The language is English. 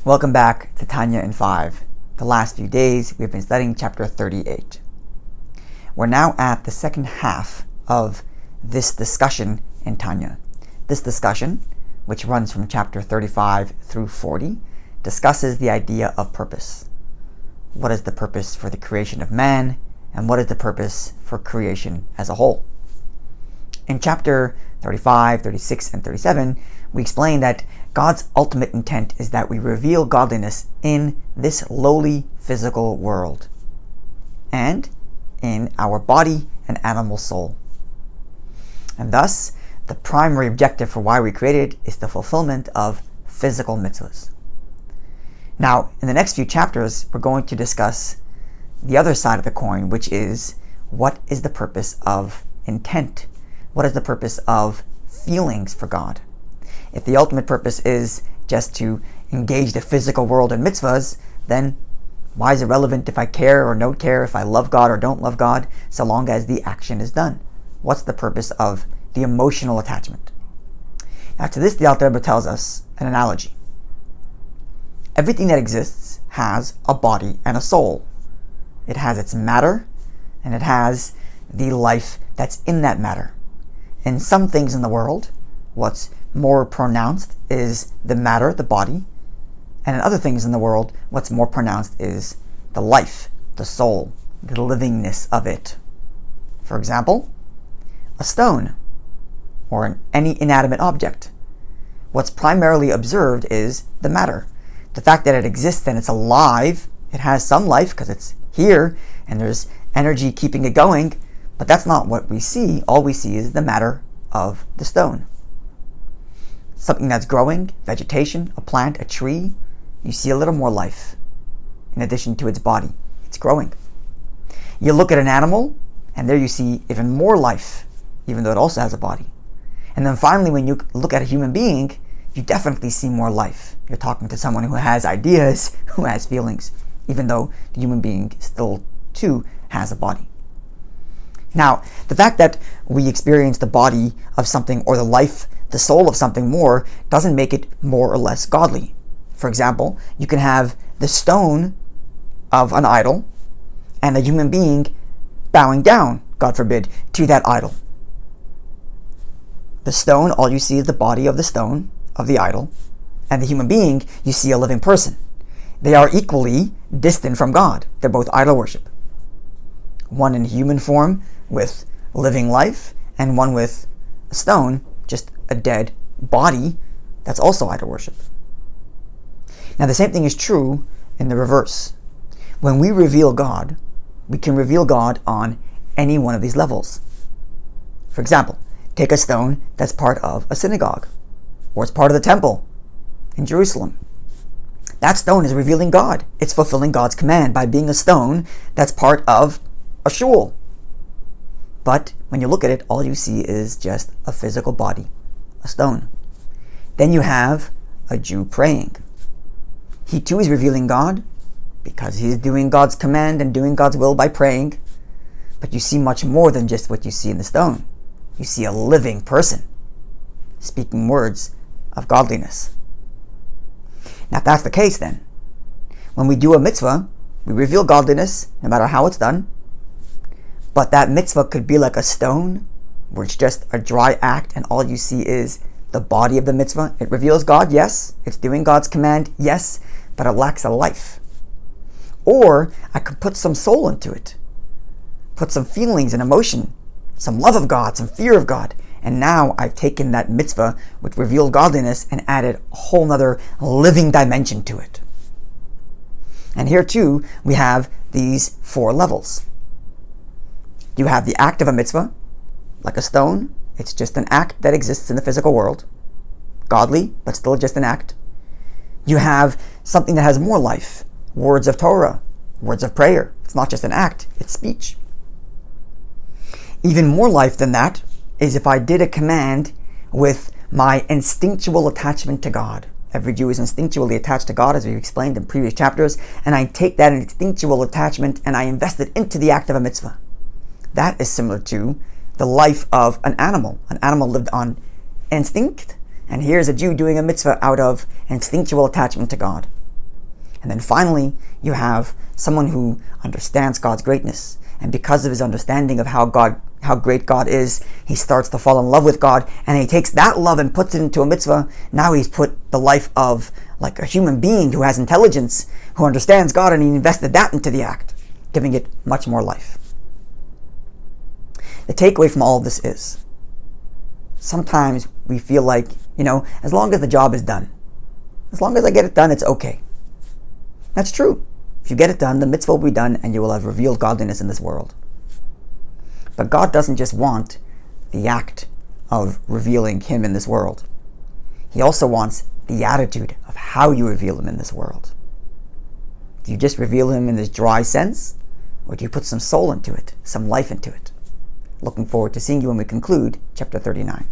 Welcome back to Tanya in 5. The last few days we've been studying chapter 38. We're now at the second half of this discussion in Tanya. This discussion, which runs from chapter 35 through 40, discusses the idea of purpose. What is the purpose for the creation of man, and what is the purpose for creation as a whole? In chapter 35, 36, and 37, we explain that God's ultimate intent is that we reveal godliness in this lowly physical world and in our body and animal soul. And thus, the primary objective for why we created is the fulfillment of physical mitzvahs. Now, in the next few chapters, we're going to discuss the other side of the coin, which is what is the purpose of intent? What is the purpose of feelings for God? If the ultimate purpose is just to engage the physical world in mitzvahs, then why is it relevant if I care or don't care, if I love God or don't love God, so long as the action is done? What's the purpose of the emotional attachment? Now, to this, the Alter Rebbe tells us an analogy. Everything that exists has a body and a soul. It has its matter, and it has the life that's in that matter. In some things in the world, what's more pronounced is the matter, the body, and in other things in the world, what's more pronounced is the life, the soul, the livingness of it. For example, a stone or any inanimate object. What's primarily observed is the matter. The fact that it exists and it's alive, it has some life because it's here and there's energy keeping it going, but that's not what we see. All we see is the matter of the stone. Something that's growing, vegetation, a plant, a tree, you see a little more life in addition to its body. It's growing. You look at an animal, and there you see even more life, even though it also has a body. And then finally, when you look at a human being, you definitely see more life. You're talking to someone who has ideas, who has feelings, even though the human being still, too, has a body. Now, the fact that we experience the body of something or the life, the soul of something more, doesn't make it more or less godly. For example, you can have the stone of an idol and a human being bowing down, God forbid, to that idol. The stone, all you see is the body of the stone, of the idol, and the human being, you see a living person. They are equally distant from God. They're both idol worship. One in human form with living life, and one with a stone, just a dead body, that's also idol worship. Now, the same thing is true in the reverse. When we reveal God, we can reveal God on any one of these levels. For example, take a stone that's part of a synagogue, or it's part of the temple in Jerusalem. That stone is revealing God. It's fulfilling God's command by being a stone that's part of a shul. But when you look at it, all you see is just a physical body, a stone. Then you have a Jew praying. He too is revealing God because he's doing God's command and doing God's will by praying. But you see much more than just what you see in the stone. You see a living person speaking words of godliness. Now, if that's the case, then when we do a mitzvah, we reveal godliness no matter how it's done. But that mitzvah could be like a stone, where it's just a dry act and all you see is the body of the mitzvah. It reveals God, yes. It's doing God's command, yes. But it lacks a life. Or I could put some soul into it. Put some feelings and emotion. Some love of God, some fear of God. And now I've taken that mitzvah, which revealed godliness, and added a whole nother living dimension to it. And here too, we have these 4 levels. You have the act of a mitzvah, like a stone. It's just an act that exists in the physical world. Godly, but still just an act. You have something that has more life. Words of Torah, words of prayer. It's not just an act, it's speech. Even more life than that is if I did a command with my instinctual attachment to God. Every Jew is instinctually attached to God, as we've explained in previous chapters, and I take that instinctual attachment and I invest it into the act of a mitzvah. That is similar to the life of an animal. An animal lived on instinct, and here's a Jew doing a mitzvah out of instinctual attachment to God. And then finally, you have someone who understands God's greatness. And because of his understanding of how great God is, he starts to fall in love with God, and he takes that love and puts it into a mitzvah. Now he's put the life of like a human being who has intelligence, who understands God, and he invested that into the act, giving it much more life. The takeaway from all of this is, sometimes we feel like, as long as the job is done, as long as I get it done, it's okay. That's true. If you get it done, the mitzvah will be done, and you will have revealed godliness in this world. But God doesn't just want the act of revealing Him in this world. He also wants the attitude of how you reveal Him in this world. Do you just reveal Him in this dry sense, or do you put some soul into it, some life into it? Looking forward to seeing you when we conclude chapter 39.